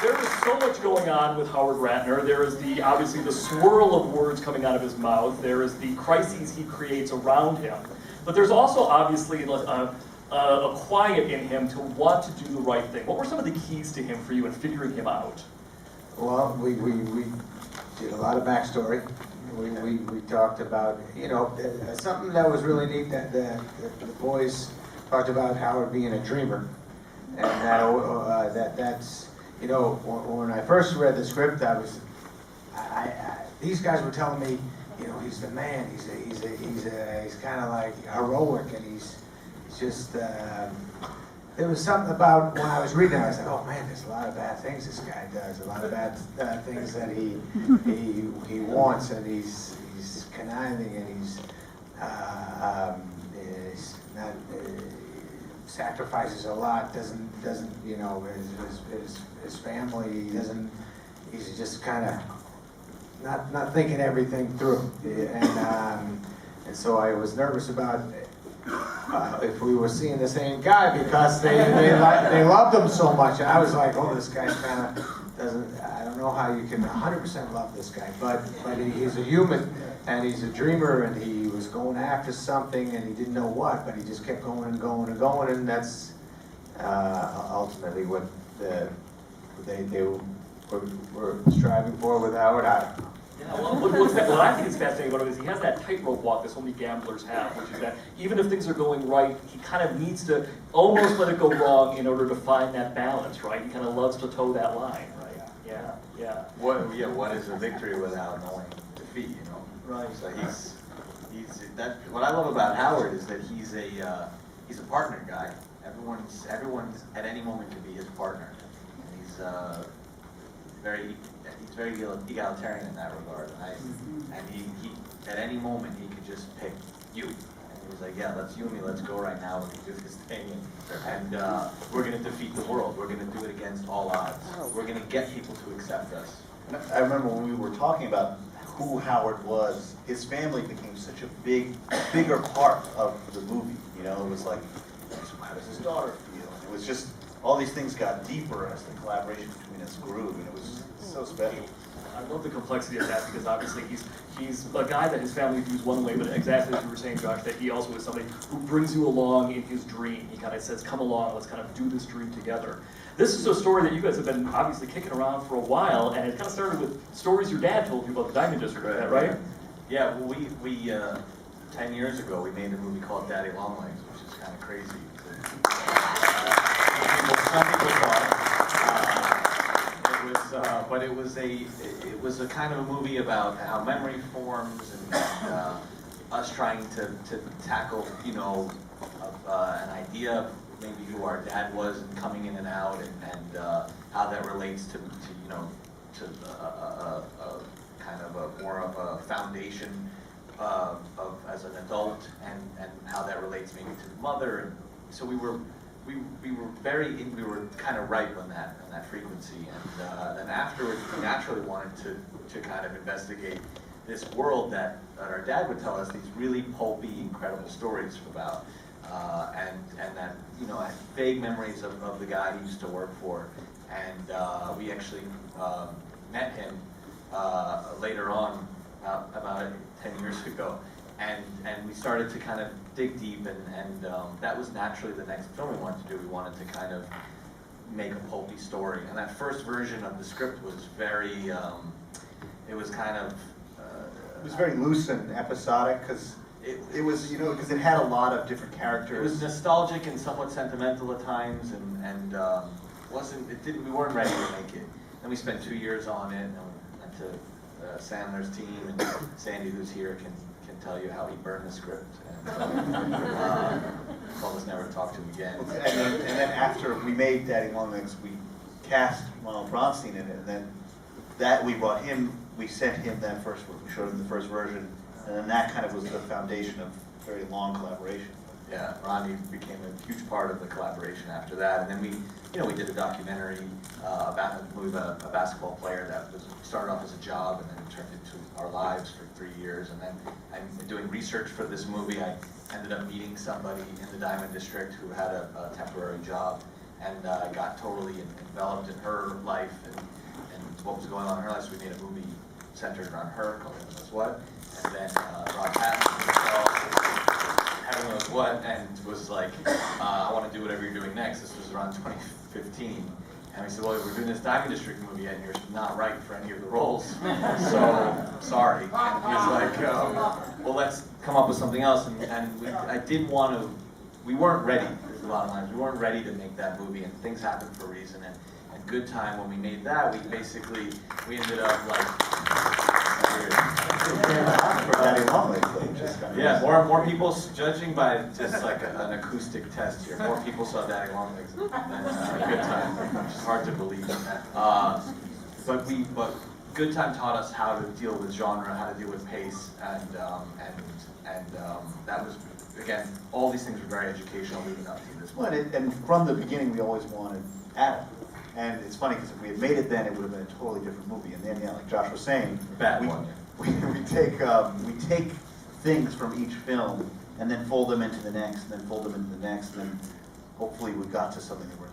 There is so much going on with Howard Ratner. There is obviously the swirl of words coming out of his mouth. There is the crises he creates around him. But there's also obviously a quiet in him to want to do the right thing. What were some of the keys to him for you in figuring him out? Well, we did a lot of backstory. We talked about, something that was really neat that the boys talked about Howard being a dreamer. And that's, when I first read the script, these guys were telling me, he's the man, he's kind of like heroic, and he's just, there was something about when I was reading it, I said, oh man, there's a lot of bad things this guy does, a lot of bad things that he wants, and he's conniving, and he's not, sacrifices a lot, doesn't his family, he's just kind of not thinking everything through, and so I was nervous about if we were seeing the same guy, because they loved him so much, and I was like, oh, this guy kind of doesn't, I don't know how you can 100% love this guy, but he's a human, and he's a dreamer, and he was going after something, and he didn't know what, but he just kept going and going and going, and that's ultimately what they were striving for with Howard. Yeah, well, what I think is fascinating about him is he has that tightrope walk that so many gamblers have, which is that even if things are going right, he kind of needs to almost let it go wrong in order to find that balance, right? He kind of loves to toe that line, right? Yeah. What is a victory without knowing defeat, Right. So he's that. What I love about Howard is that he's a partner guy. Everyone at any moment can be his partner. And he's very egalitarian in that regard. And he at any moment he could just pick you. And he was like, yeah, let's you and me, let's go right now. We can do this thing, and we're going to defeat the world. We're going to do it against all odds. We're going to get people to accept us. I remember when we were talking about who Howard was, his family became such a bigger part of the movie. It was like, how does his daughter feel? And it was just, all these things got deeper as the collaboration between us grew, and it was so special. I love the complexity of that, because obviously he's a guy that his family views one way, but exactly as you were saying, Josh, that he also is somebody who brings you along in his dream. He kind of says, come along, let's kind of do this dream together. This is a story that you guys have been obviously kicking around for a while, and it kind of started with stories your dad told you about the Diamond District, is that right? Yeah, well, we 10 years ago, we made a movie called Daddy Longlegs, which is kind of crazy. Some people thought but it was a kind of a movie about how memory forms, and us trying to tackle, an idea, maybe who our dad was, and coming in and out, and how that relates to kind of a more of a foundation of as an adult, and how that relates maybe to the mother. And so we were kind of ripe on that frequency, and then afterwards we naturally wanted to kind of investigate this world that our dad would tell us these really pulpy, incredible stories about, and that I had vague memories of the guy he used to work for, and we actually met him later on, about 10 years ago, and we started to kind of dig deep, and that was naturally the next film we wanted to do. We wanted to kind of make a pulpy story, and that first version of the script was very, it was kind of, it was very loose and episodic, because it was, because it had a lot of different characters. It was nostalgic and somewhat sentimental at times, and we weren't ready to make it. Then we spent 2 years on it, and we went to Sandler's team, and Sandy, who's here, can tell you how he burned the script, and told us never to talk to him again. And then after we made Daddy Longlegs, we cast Ronald Bronstein in it, and then we sent him that first, we showed him the first version, and then that kind of was the foundation of a very long collaboration. Yeah, Ronnie became a huge part of the collaboration after that, and then we did a documentary about a basketball player that started off as a job and then turned into our lives for 3 years. And then I'm doing research for this movie. I ended up meeting somebody in the Diamond District who had a temporary job, and I got totally enveloped in her life, and made a movie centered around her called Heaven Knows What, and then Rob Pattinson saw Heaven Knows What and was like, I want to do whatever you're doing next. This was around 2015. And we said, well, we're doing this Diamond District movie and you're not right for any of the roles, so sorry. And he was like, well, let's come up with something else. I did want to, we weren't ready, there's a lot of times, we weren't ready to make that movie, and things happened for a reason. And Good Time, when we made that, we ended up like, yeah, more people, judging by just like an acoustic test here, more people saw Daddy Longlegs than Good Time, which is hard to believe. But Good Time taught us how to deal with genre, how to deal with pace, and that was, again, all these things were very educational leading up to this Well, and from the beginning, we always wanted Adam. And it's funny because if we had made it then, it would have been a totally different movie. And then, yeah, like Josh was saying, we take things from each film and then fold them into the next, and then fold them into the next, and then hopefully we got to something that we're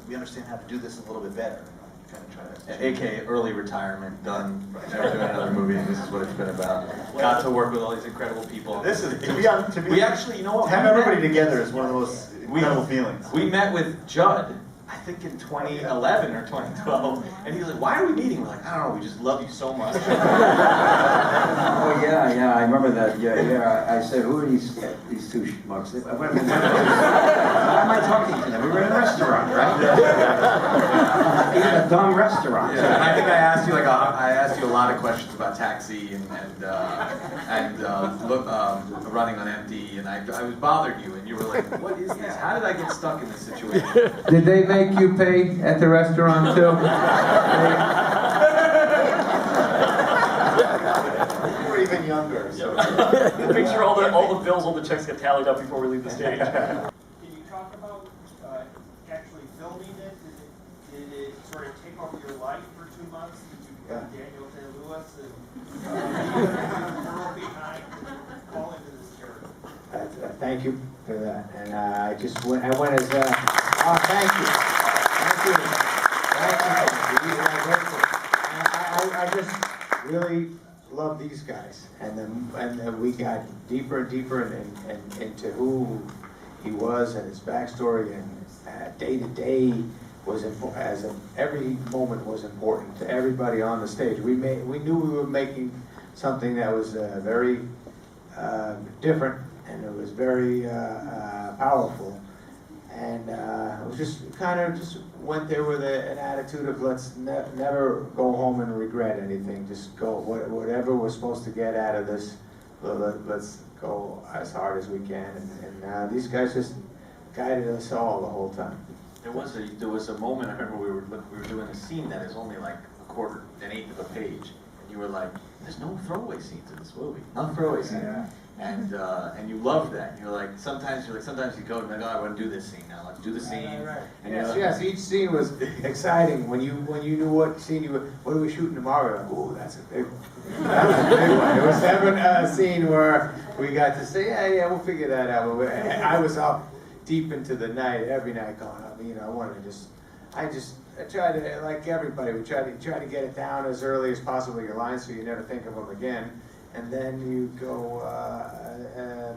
we understand how to do this a little bit better. Kind of try to AKA early retirement, done. Never doing another movie, and this is what it's been about. Got to work with all these incredible people. This is we actually, you know what? To have everybody together is one of the most incredible feelings. We met with Judd, I think in 2011 or 2012, and he's like, why are we meeting? We're like, I don't know, we just love you so much. Oh yeah, I remember that. Yeah. I said, who are these two schmucks? Why am I talking to them? We were in a restaurant, right? Even a dumb restaurant. Yeah, and I think I asked you I asked you a lot of questions about Taxi and running on empty, and I was bothering you, and you were like, what is this? How did I get stuck in this situation? Did they make you pay at the restaurant too? We were even younger, so. Make sure all the bills, all the checks get tallied up before we leave the stage. Can you talk about actually filming it? Did it sort of take over your life for 2 months? Did you become Daniel Day-Lewis and world behind fall into this character? Thank you for that. And I went as, oh, thank you. I just really love these guys. And we got deeper and deeper into who he was and his backstory, and day to day was important. Every moment was important to everybody on the stage. We knew we were making something that was very different, and it was very powerful. And we just kind of went there with an attitude of let's never go home and regret anything. Just go whatever we're supposed to get out of this. Let's go as hard as we can. And these guys just guided us all the whole time. There was a moment, I remember we were doing a scene that is only like an eighth of a page, and you were like, there's no throwaway scenes in this movie. No throwaway scenes. Yeah. And you love that. You're like, sometimes you go and like, oh, I want to do this scene now. Let's do the scene. Right. And yes. Each scene was exciting. When you knew what scene what are we shooting tomorrow? Like, oh, that's a big one. That was a big one. There was never a scene where we got to say, yeah, we'll figure that out. I was up deep into the night every night going, I wanted to I tried to, like everybody, we try to get it down as early as possible, your lines, so you never think of them again. And then you go, I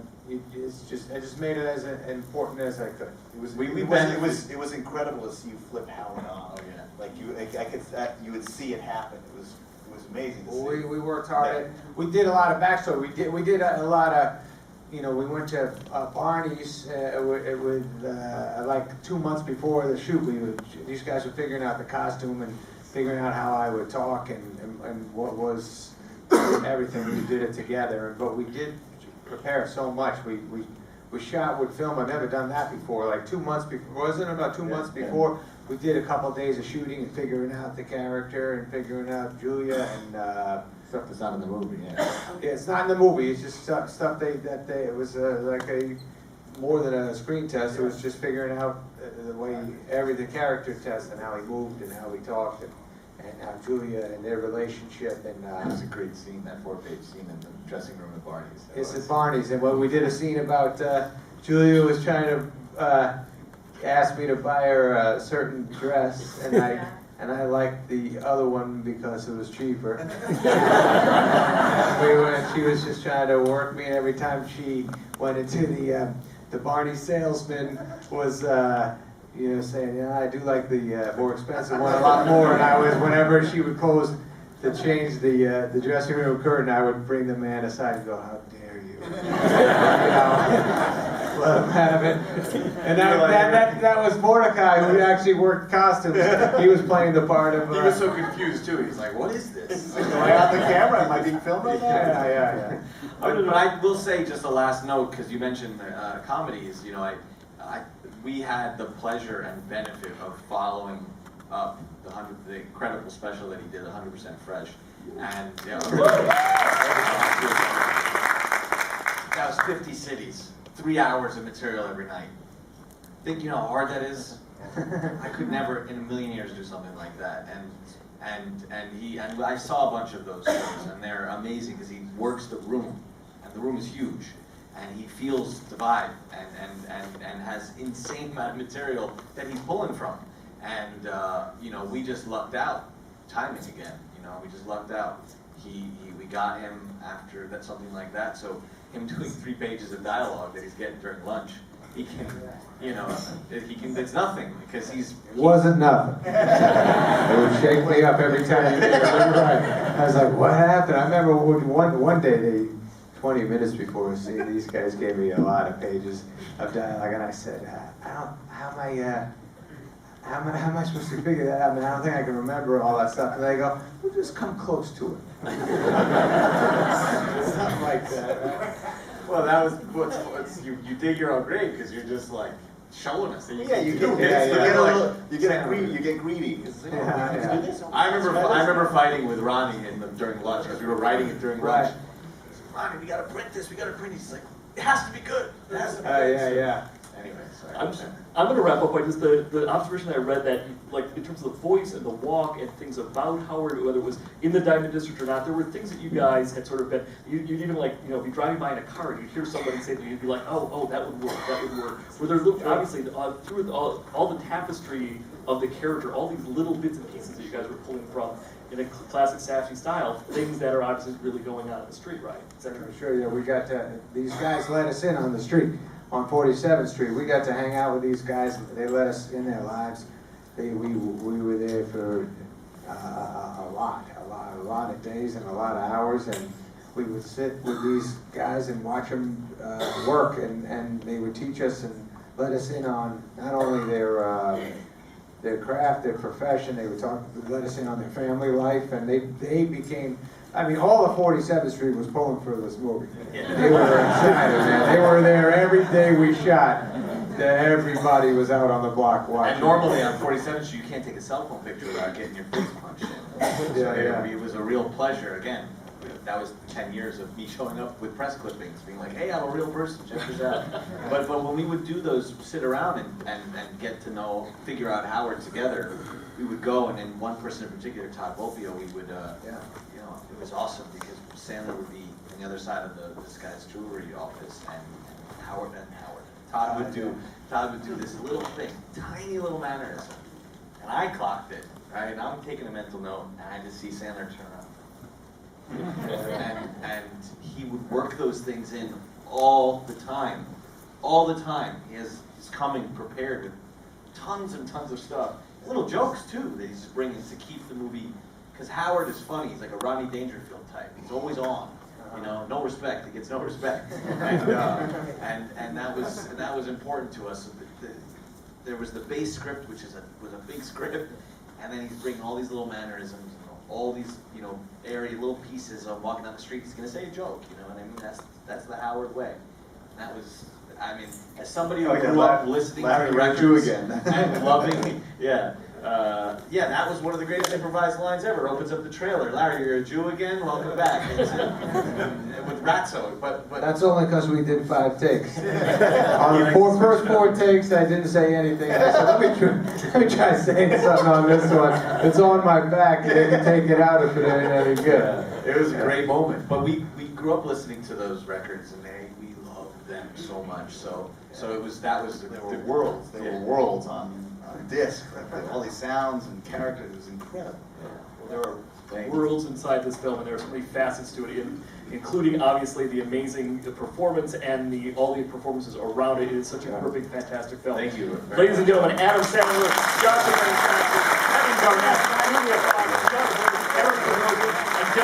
just made it as important as I could. It was incredible to see you flip Howard on. Oh yeah. Like you would see it happen. It was amazing to see. We worked hard. We did a lot of backstory. We did a lot of, we went to Barney's with like 2 months before the shoot. These guys were figuring out the costume and figuring out how I would talk and what was everything. We did it together, but we did prepare so much. We shot with film. I've never done that before. Like 2 months before, wasn't it about 2 months before? We did a couple of days of shooting and figuring out the character and figuring out Julia and stuff that's not in the movie. Yeah. Yeah, it's not in the movie. It's just stuff it was like more than a screen test. It was just figuring out the way the character test and how he moved and how he talked and how Julia and their relationship and. It was a great scene, that 4-page scene in the dressing room at Barney's. It's at Barney's, and when we did a scene about Julia was trying to ask me to buy her a certain dress, and and I liked the other one because it was cheaper. She was just trying to work me, and every time she went into the Barney salesman was, saying, yeah, I do like the more expensive one a lot more, and I was, whenever she would close to change the dressing room curtain, I would bring the man aside and go, how dare you? Let him have it. And that was Mordecai, who actually worked costumes. He was playing the part of... He was so confused too. He's like, what is this? Do I have the camera? Am I being filmed right now? Yeah. But I will say just a last note, because you mentioned comedies, we had the pleasure and benefit of following up the incredible special that he did, 100% Fresh. And that was 50 cities, 3 hours of material every night. Think you know how hard that is? I could never in a million years do something like that. And I saw a bunch of those shows, and they're amazing because he works the room, and the room is huge, and he feels the vibe, and has insane amount of material that he's pulling from. And we just lucked out timing again. We just lucked out. We got him after something like that. So him doing 3 pages of dialogue that he's getting during lunch, he can, it's nothing because he's. It wasn't nothing. It would shake me up every time you did it. You're right. I was like, what happened? I remember one day, 20 minutes before the scene, these guys gave me a lot of pages of dialogue, and I said, how am I supposed to figure that out? I mean, I don't think I can remember all that stuff. And they go, well, just come close to it. Something like that, right? Well, that was you dig your own grave because you're just like showing us that you Yeah, can you do get it. you get greedy. I remember fighting with Ronnie during lunch because we were writing it during lunch. Ronnie, we gotta print this. We gotta print it. He's like, it has to be good. It has to be good. Yeah. Anyway, sorry. I'm going to wrap up by just the observation I read that, in terms of the voice and the walk and things about Howard, whether it was in the Diamond District or not, there were things that you guys had sort of been, you'd even be driving by in a car and you'd hear somebody say that you'd be like, oh, that would work. Where there's obviously, through all the tapestry of the character, all these little bits and pieces that you guys were pulling from, in a classic Safdie style, things that are obviously really going on in the street, right? Sure, yeah, we got these guys let us in on the street. On 47th Street, we got to hang out with these guys. They let us in their lives. We were there for a lot of days and a lot of hours, and we would sit with these guys and watch them work, and they would teach us and let us in on not only their craft, their profession. They would let us in on their family life, and they became. I mean, all of 47th Street was pulling for this movie. They were excited, man. They were there every day we shot. Everybody was out on the block watching. And normally on 47th Street, you can't take a cell phone picture without getting your face punched in. It was a real pleasure. Again, that was 10 years of me showing up with press clippings, being like, hey, I'm a real person, check this out. But when we would do those, sit around and get to know, figure out Howard together, we would go, and then one person in particular, Todd Volpio, we would, it was awesome because Sandler would be on the other side of this guy's jewelry office, and Howard. Todd would do this little thing, tiny little mannerism, and I clocked it, right? And I'm taking a mental note, and I just see Sandler turn around. and he would work those things in all the time. He's coming prepared with tons and tons of stuff. Little jokes too that he's bringing to keep the movie, because Howard is funny. He's like a Rodney Dangerfield type. He's always on. No respect. He gets no respect. And that was important to us. There was the base script, which was a big script, and then he's bringing all these little mannerisms, all these airy little pieces of walking down the street. He's gonna say a joke, and I mean that's the Howard way. And that was. I mean, as somebody who grew up listening to the records and loving, that was one of the greatest improvised lines ever. Opens up the trailer. Larry, you're a Jew again? Welcome back. With Ratso, but that's only because we did 5 takes. On the first 4 takes, I didn't say anything. I said, let me try saying something on this one. It's on my back, and they can take it out if it ain't any good. It was a great moment. But we grew up listening to those records, and we loved them so much. So it was the worlds. They were worlds on disc, like, all these sounds and characters, it was incredible. Well, there are worlds inside this film, and there are so many facets to it, including obviously the amazing performance and all the performances around it. It is such a perfect, fantastic film. Thank you. Ladies and gentlemen, Adam Sandler, Josh Safdie,